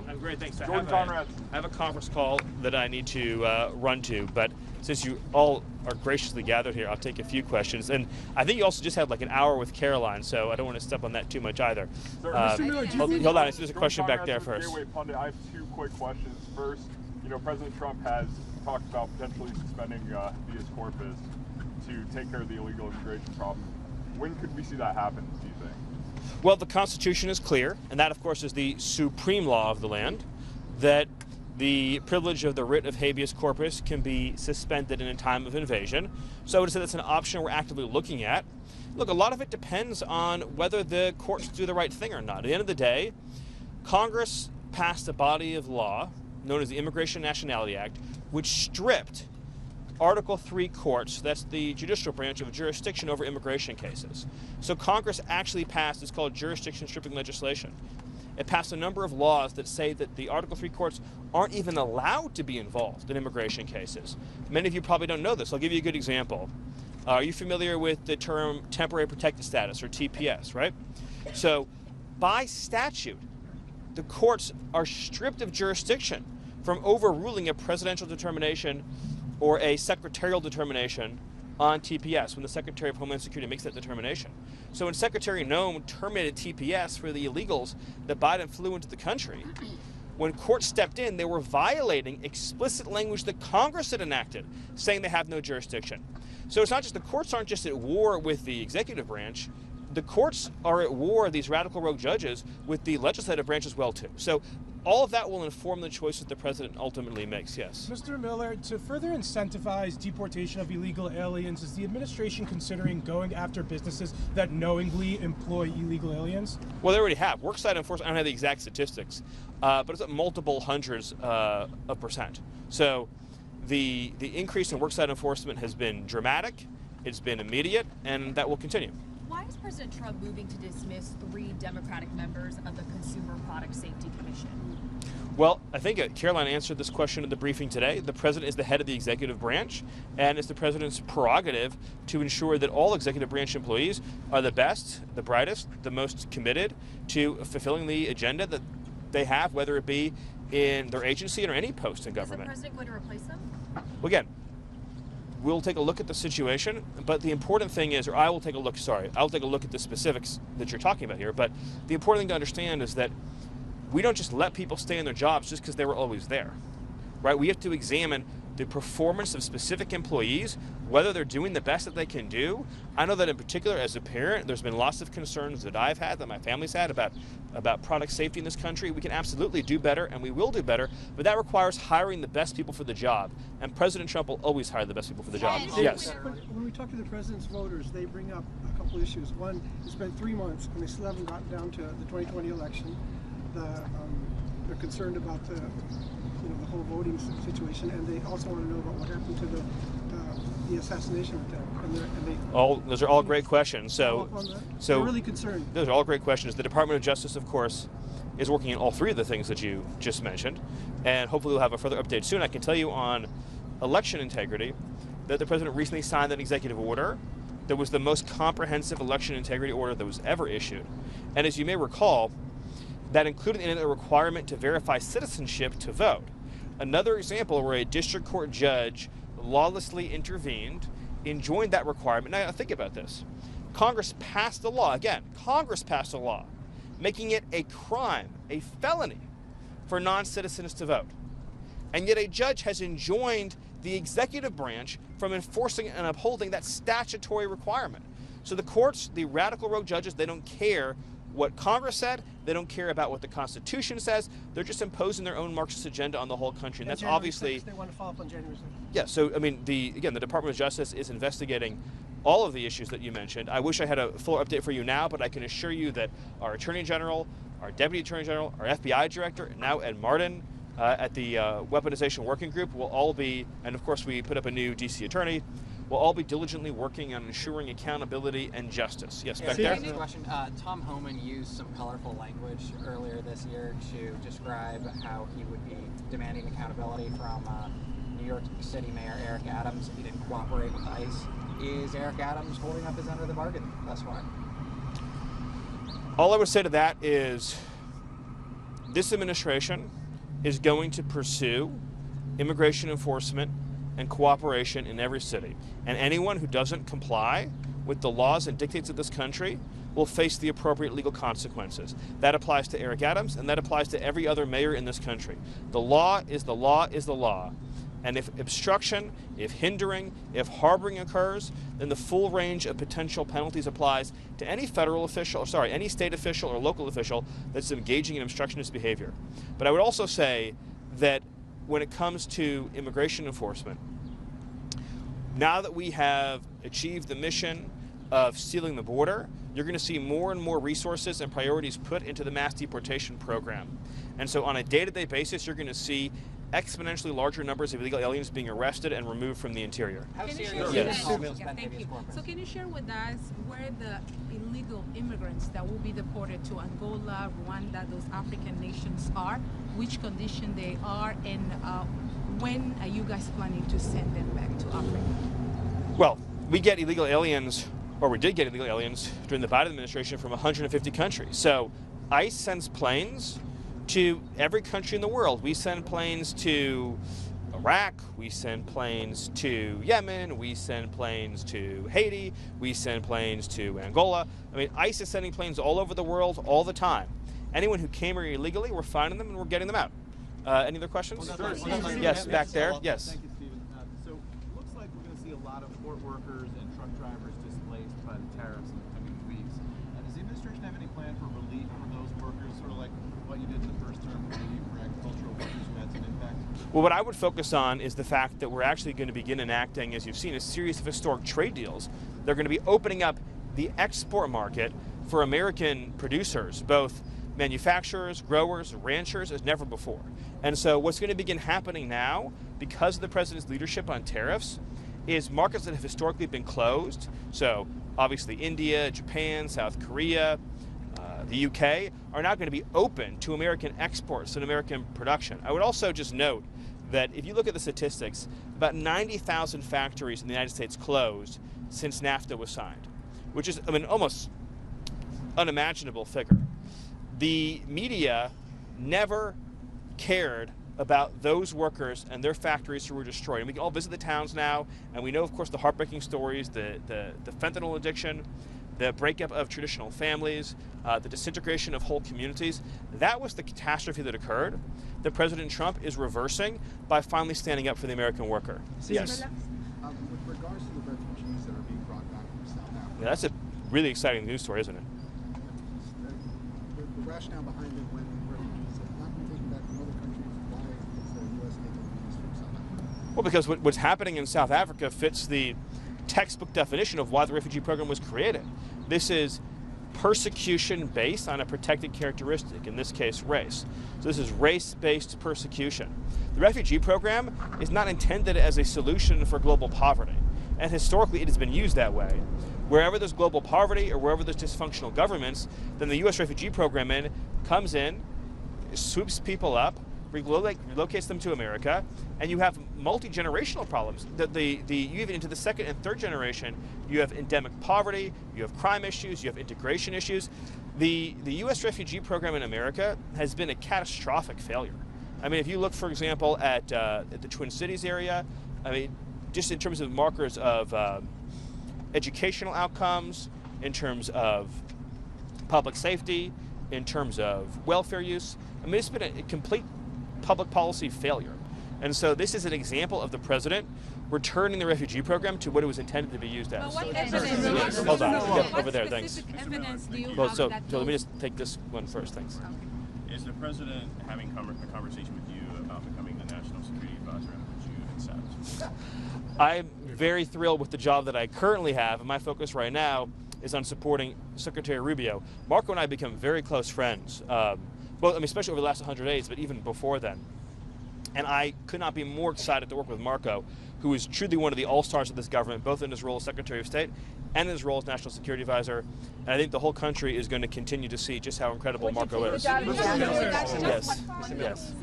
I'm great, thanks. I have a conference call that I need to run to, but since you all are graciously gathered here, I'll take a few questions. And I think you also just had like an hour with Caroline, so I don't want to step on that too much either. Mr. Miller, hold on, there's a question back there first. Gateway Pundit, I have two quick questions. First, President Trump has talked about potentially suspending habeas corpus to take care of the illegal immigration problem. When could we see that happen, do you think? Well, the Constitution is clear, and that, of course, is the supreme law of the land, that the privilege of the writ of habeas corpus can be suspended in a time of invasion. So I would say that's an option we're actively looking at. Look, a lot of it depends on whether the courts do the right thing or not. At the end of the day, Congress passed a body of law known as the Immigration and Nationality Act, which stripped Article 3 courts, that's the judicial branch, of jurisdiction over immigration cases. So Congress actually passed, it's called jurisdiction stripping legislation. It passed a number of laws that say that the Article 3 courts aren't even allowed to be involved in immigration cases. Many of you probably don't know this. I'll give you a good example. Are you familiar with the term temporary protected status, or TPS, right? So by statute, the courts are stripped of jurisdiction from overruling a presidential determination or a secretarial determination on TPS when the Secretary of Homeland Security makes that determination. So when Secretary Noem terminated TPS for the illegals that Biden flew into the country, when courts stepped in, they were violating explicit language that Congress had enacted, saying they have no jurisdiction. So it's not just the courts aren't just at war with the executive branch, the courts are at war, these radical rogue judges, with the legislative branch as well too. So all of that will inform the choices the president ultimately makes, yes. Mr. Miller, to further incentivize deportation of illegal aliens, is the administration considering going after businesses that knowingly employ illegal aliens? Well, they already have. Worksite enforcement, I don't have the exact statistics, but it's at multiple hundreds of percent. So the increase in worksite enforcement has been dramatic, it's been immediate, and that will continue. Why is President Trump moving to dismiss 3 Democratic members of the Consumer Product Safety Commission? Well, I think Caroline answered this question in the briefing today. The president is the head of the executive branch, and it's the president's prerogative to ensure that all executive branch employees are the best, the brightest, the most committed to fulfilling the agenda that they have, whether it be in their agency or any post in government. Is the president going to replace them? Well, again, we'll take a look at the situation, but the important thing is, I'll take a look at the specifics that you're talking about here, but the important thing to understand is that we don't just let people stay in their jobs just because they were always there, right? We have to examine the performance of specific employees, whether they're doing the best that they can do. I know that in particular, as a parent, there's been lots of concerns that I've had, that my family's had about product safety in this country. We can absolutely do better, and we will do better, but that requires hiring the best people for the job. And President Trump will always hire the best people for the job. Yes. When we talk to the president's voters, they bring up a couple issues. One, it's been 3 months, and they still haven't gotten down to the 2020 election. They're concerned about the whole voting situation, and they also want to know about what happened to the assassination attempt. Those are all great questions. So they're really concerned. Those are all great questions. The Department of Justice, of course, is working on all 3 of the things that you just mentioned, and hopefully we'll have a further update soon. I can tell you on election integrity that the president recently signed an executive order that was the most comprehensive election integrity order that was ever issued. And as you may recall, that included in it a requirement to verify citizenship to vote. Another example where a district court judge lawlessly intervened, enjoined that requirement. Now think about this. Congress passed a law, making it a crime, a felony, for non-citizens to vote. And yet a judge has enjoined the executive branch from enforcing and upholding that statutory requirement. So the courts, the radical rogue judges, they don't care what Congress said, they don't care about what the Constitution says, they're just imposing their own Marxist agenda on the whole country. And that's obviously... They want to follow up on January 6th. Yeah, so I mean, the Department of Justice is investigating all of the issues that you mentioned. I wish I had a fuller update for you now, but I can assure you that our Attorney General, our Deputy Attorney General, our FBI Director, now Ed Martin, at the Weaponization Working Group will all be, and of course we put up a new DC Attorney, will all be diligently working on ensuring accountability and justice. Yes, back there? Question. Tom Homan used some colorful language earlier this year to describe how he would be demanding accountability from New York City Mayor Eric Adams if he didn't cooperate with ICE. Is Eric Adams holding up his end of the bargain thus far? All I would say to that is this administration is going to pursue immigration enforcement and cooperation in every city. And anyone who doesn't comply with the laws and dictates of this country will face the appropriate legal consequences. That applies to Eric Adams, and that applies to every other mayor in this country. The law is the law is the law. And if obstruction, if hindering, if harboring occurs, then the full range of potential penalties applies to any federal official, any state official or local official that's engaging in obstructionist behavior. But I would also say that when it comes to immigration enforcement, now that we have achieved the mission of sealing the border, you're going to see more and more resources and priorities put into the mass deportation program. And so on a day-to-day basis, you're going to see exponentially larger numbers of illegal aliens being arrested and removed from the interior. How Can you serious share is with the us- suspend Thank habeas you. corpus? So can you share with us where the illegal immigrants that will be deported to Angola, Rwanda, those African nations are, which condition they are, and when are you guys planning to send them back to Africa? Well, we get illegal aliens, or we did get illegal aliens during the Biden administration from 150 countries. So ICE sends planes to every country in the world. We send planes to Iraq, we send planes to Yemen, we send planes to Haiti, we send planes to Angola. I mean, ICE is sending planes all over the world all the time. Anyone who came here illegally, we're finding them and we're getting them out. Any other questions? Yes, back there. Yes. Thank you, Stephen. So it looks like we're going to see a lot of port workers and truck drivers displaced by the tariffs in the coming weeks. Does the administration have any plan for relief for those workers, sort of like what you did in the first term for agricultural workers who had some impact? Well, what I would focus on is the fact that we're actually going to begin enacting, as you've seen, a series of historic trade deals. They're going to be opening up the export market for American producers, both manufacturers, growers, ranchers, as never before. And so what's going to begin happening now, because of the president's leadership on tariffs, is markets that have historically been closed, so obviously India, Japan, South Korea, the UK, are now going to be open to American exports and American production. I would also just note that if you look at the statistics, about 90,000 factories in the United States closed since NAFTA was signed, which is, I mean, almost unimaginable figure. The media never cared about those workers and their factories who were destroyed. And we can all visit the towns now, and we know, of course, the heartbreaking stories, the fentanyl addiction, the breakup of traditional families, the disintegration of whole communities. That was the catastrophe that occurred that President Trump is reversing by finally standing up for the American worker. Yes. With regards to the refugees that are being brought back from South Africa, Yeah, that's a really exciting news story, isn't it? the rationale behind it when refugees have not been taken back from other countries, why is the U.S. taking these from South Africa? Well, because what's happening in South Africa fits the textbook definition of why the refugee program was created. This is persecution based on a protected characteristic, in this case race. So this is race-based persecution. The refugee program is not intended as a solution for global poverty, and historically it has been used that way. Wherever there's global poverty or wherever there's dysfunctional governments, then the U.S. refugee program comes in, swoops people up, relocates them to America, and you have multi-generational problems. You even into the second and third generation, you have endemic poverty, you have crime issues, you have integration issues. The U.S. refugee program in America has been a catastrophic failure. I mean, if you look, for example, at the Twin Cities area, I mean, just in terms of markers of educational outcomes, in terms of public safety, in terms of welfare use, I mean, it's been a complete public policy failure. And so this is an example of the president returning the refugee program to what it was intended to be used as. But what evidence? Hold on, What over there, thanks. specific evidence do you Well, have so that let me those- just take this one first, thanks. Is the president having a conversation with you about becoming the national security advisor and what you accept? I'm very thrilled with the job that I currently have, and my focus right now is on supporting Secretary Rubio. Marco and I become very close friends, well, I mean, especially over the last 100 days, but even before then. And I could not be more excited to work with Marco, who is truly one of the all-stars of this government, both in his role as Secretary of State and in his role as National Security Advisor. And I think the whole country is going to continue to see just how incredible Marco is. Yes.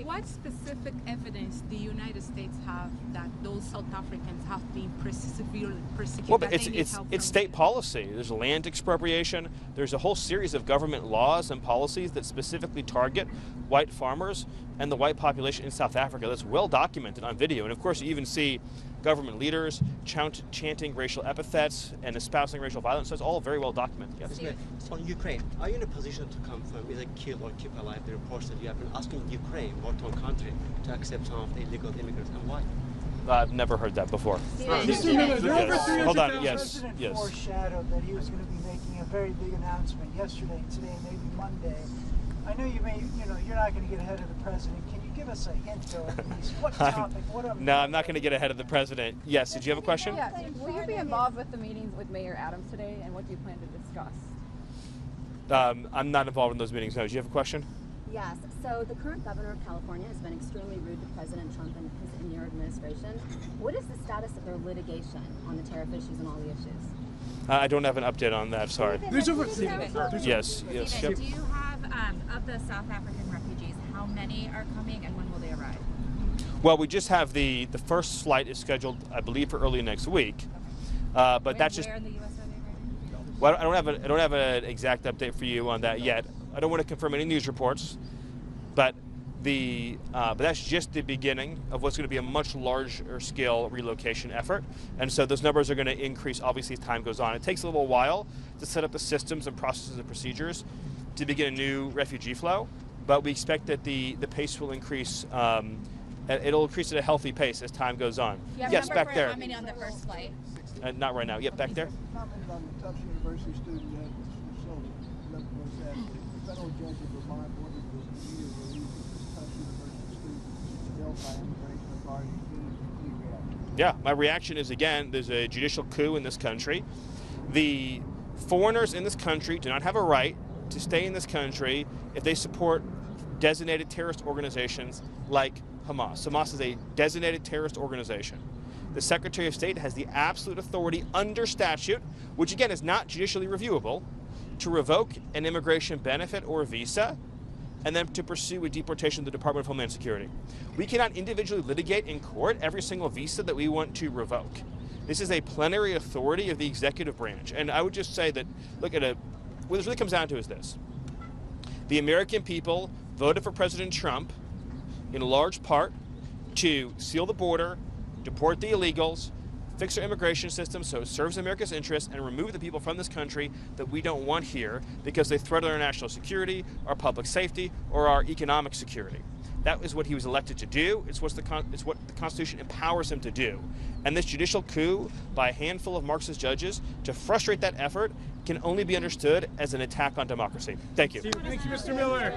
What specific evidence do the United States have that those South Africans have been severely persecuted? Well, but it's state policy. There's land expropriation. There's a whole series of government laws and policies that specifically target white farmers and the white population in South Africa. That's well documented on video. And of course, you even see government leaders chanting racial epithets and espousing racial violence. So it's all very well documented. Yes. So on Ukraine, are you in a position to confirm either kill or keep alive the reports that you have been asking Ukraine, war-torn country, to accept some of the illegal immigrants, and why? I've never heard that before. Mr. Miller, there are over 300,000. Hold on. Yes. President Yes. foreshadowed that he was going to be making a very big announcement yesterday, today, maybe Monday. I know you're not going to get ahead of the president. Can you give us a hint, though, at least? What topic? No, I'm not going to get ahead of the president. Yes. Did you have a question? Yeah. Will you be involved with the meetings with Mayor Adams today, and what do you plan to discuss? I'm not involved in those meetings. No. Do you have a question? Yes. So the current governor of California has been extremely rude to President Trump and your administration. What is the status of their litigation on the tariff issues and all the issues? I don't have an update on that. Sorry. There's over. Yes. Yes. Steven, do you have, of the South African refugees, how many are coming and when will they arrive? Well, we just have the first flight is scheduled, I believe, for early next week. But that's just. Where in the U.S. are they arriving? Well, I don't have an exact update for you on that yet. I don't want to confirm any news reports, but that's just the beginning of what's going to be a much larger scale relocation effort. And so those numbers are going to increase, obviously, as time goes on. It takes a little while to set up the systems and processes and procedures to begin a new refugee flow, but we expect that the pace will increase. It'll increase at a healthy pace as time goes on. Yes, back there. How many on the first flight? Not right now. Yep, back there. Commented on the Tufts University student that the federal judge of Vermont ordered the immediate release of Tufts University student held by immigration authorities. Yeah, my reaction is, again, there's a judicial coup in this country. The foreigners in this country do not have a right to stay in this country if they support designated terrorist organizations like Hamas. Hamas is a designated terrorist organization. The Secretary of State has the absolute authority under statute, which again is not judicially reviewable, to revoke an immigration benefit or visa and then to pursue a deportation of the Department of Homeland Security. We cannot individually litigate in court every single visa that we want to revoke. This is a plenary authority of the executive branch. And I would just say that, look, what this really comes down to is this. The American people voted for President Trump in large part to seal the border, deport the illegals, fix our immigration system so it serves America's interests, and remove the people from this country that we don't want here because they threaten our national security, our public safety, or our economic security. That is what he was elected to do. It's what the Constitution empowers him to do. And this judicial coup by a handful of Marxist judges to frustrate that effort can only be understood as an attack on democracy. Thank you. Thank you, Mr. Miller.